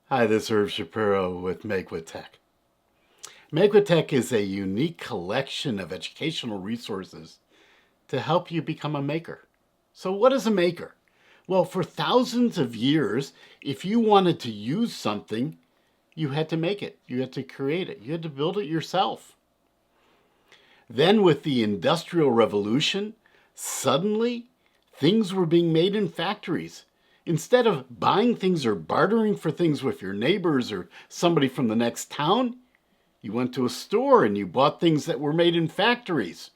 Hi, this is Irv Shapiro with MakeWithTech. MakeWithTech is a unique collection of educational resources to help you become a maker. So what is a maker? Well, for thousands of years, if you wanted to use something, you had to make it. You had to create it. You had to build it yourself. Then with the Industrial Revolution, suddenly things were being made in factories. Instead of buying things or bartering for things with your neighbors or somebody from the next town, you went to a store and you bought things that were made in factories.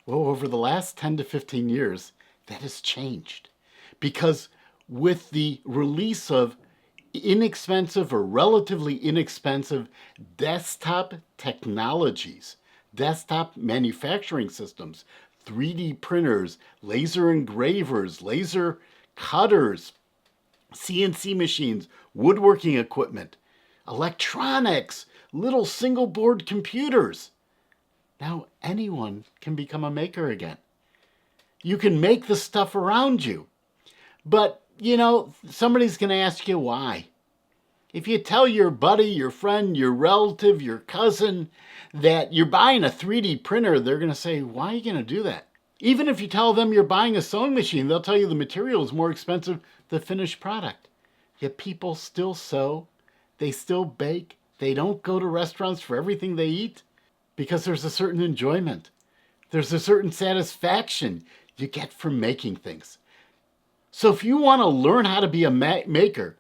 Well, over the last 10 to 15 years, that has changed. Because with the release of inexpensive or relatively inexpensive desktop technologies, desktop manufacturing systems, 3D printers, laser engravers, laser cutters, CNC machines, woodworking equipment, electronics, little single board computers. Now anyone can become a maker again. You can make the stuff around you. But, somebody's going to ask you why. If you tell your buddy, your friend, your relative, your cousin that you're buying a 3D printer, they're going to say, why are you going to do that? Even if you tell them you're buying a sewing machine, they'll tell you the material is more expensive than the finished product. Yet people still sew, they still bake, they don't go to restaurants for everything they eat because there's a certain enjoyment. There's a certain satisfaction you get from making things. So if you want to learn how to be a maker,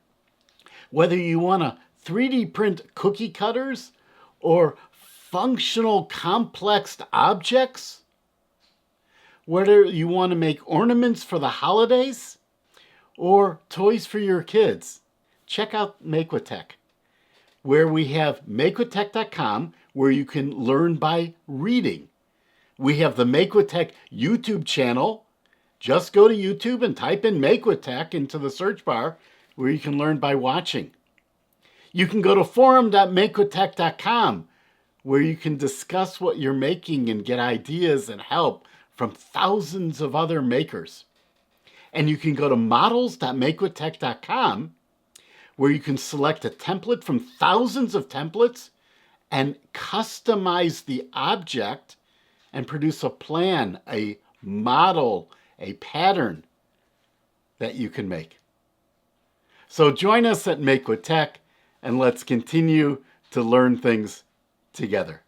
whether you want to 3D print cookie cutters or functional complex objects, whether you want to make ornaments for the holidays or toys for your kids, check out MakeWithTech, where we have MakeWithTech.com, where you can learn by reading. We have the MakeWithTech YouTube channel. Just go to YouTube and type in MakeWithTech into the search bar, where you can learn by watching. You can go to forum.makewithtech.com, where you can discuss what you're making and get ideas and help from thousands of other makers. And you can go to models.makewithtech.com, where you can select a template from thousands of templates and customize the object and produce a plan, a model, a pattern that you can make. So join us at MakeWithTech and let's continue to learn things together.